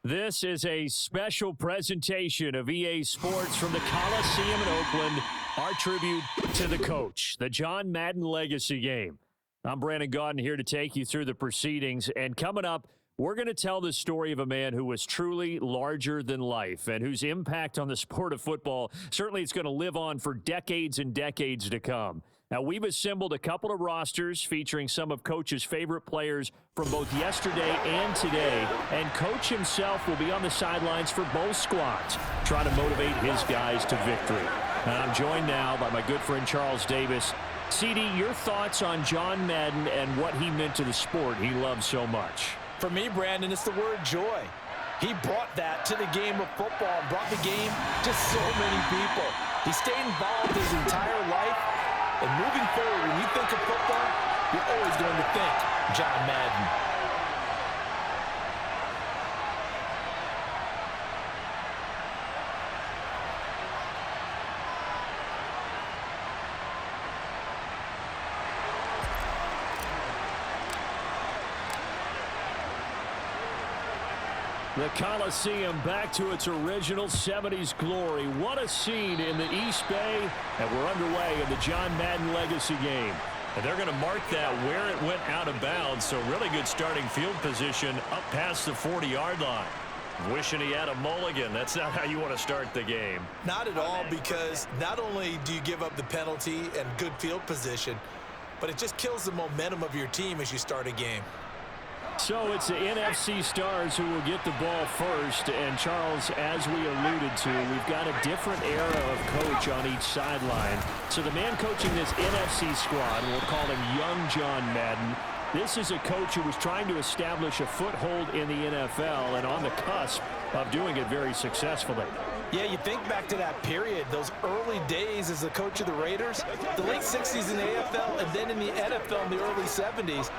This is a special presentation of EA Sports from the Coliseum in Oakland, our tribute to the coach, the John Madden Legacy Game. I'm Brandon Gaudin here to take you through the proceedings, and coming up, we're going to tell the story of a man who was truly larger than life and whose impact on the sport of football, certainly it's going to live on for decades and decades to come. Now, we've assembled a couple of rosters featuring some of Coach's favorite players from both yesterday and today, and Coach himself will be on the sidelines for both squads, trying to motivate his guys to victory. And I'm joined now by my good friend Charles Davis. CD, your thoughts on John Madden and what he meant to the sport he loves so much? For me, Brandon, it's the word joy. He brought that to the game of football and brought the game to so many people. He stayed involved his entire life. And moving forward, when you think of football, you're always going to think John Madden. The Coliseum back to its original 70s glory. What a scene in the East Bay, and we're underway in the John Madden Legacy Game. And they're going to mark that where it went out of bounds, so really good starting field position up past the 40-yard line. Wishing he had a mulligan. That's not how you want to start the game. Not at all, because not only do you give up the penalty and good field position, but it just kills the momentum of your team as you start a game. So it's the NFC stars who will get the ball first. And, Charles, as we alluded to, we've got a different era of coach on each sideline. So the man coaching this NFC squad, we'll call him Young John Madden, this is a coach who was trying to establish a foothold in the NFL and on the cusp of doing it very successfully. Yeah, you think back to that period, those early days as the coach of the Raiders, the late 60s in the AFL, and then in the NFL in the early 70s.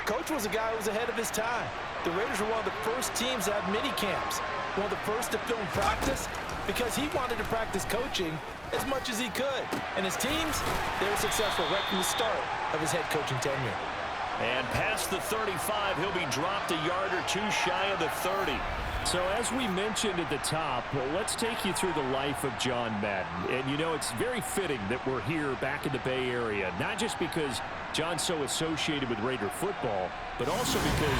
Coach was a guy who was ahead of his time. The Raiders were one of the first teams to have mini camps, one of the first to film practice, because he wanted to practice coaching as much as he could. And his teams, they were successful right from the start of his head coaching tenure. And past the 35, he'll be dropped a yard or two shy of the 30. So as we mentioned at the top, let's take you through the life of John Madden. And, you know, it's very fitting that we're here back in the Bay Area, not just because John's so associated with Raider football, but also because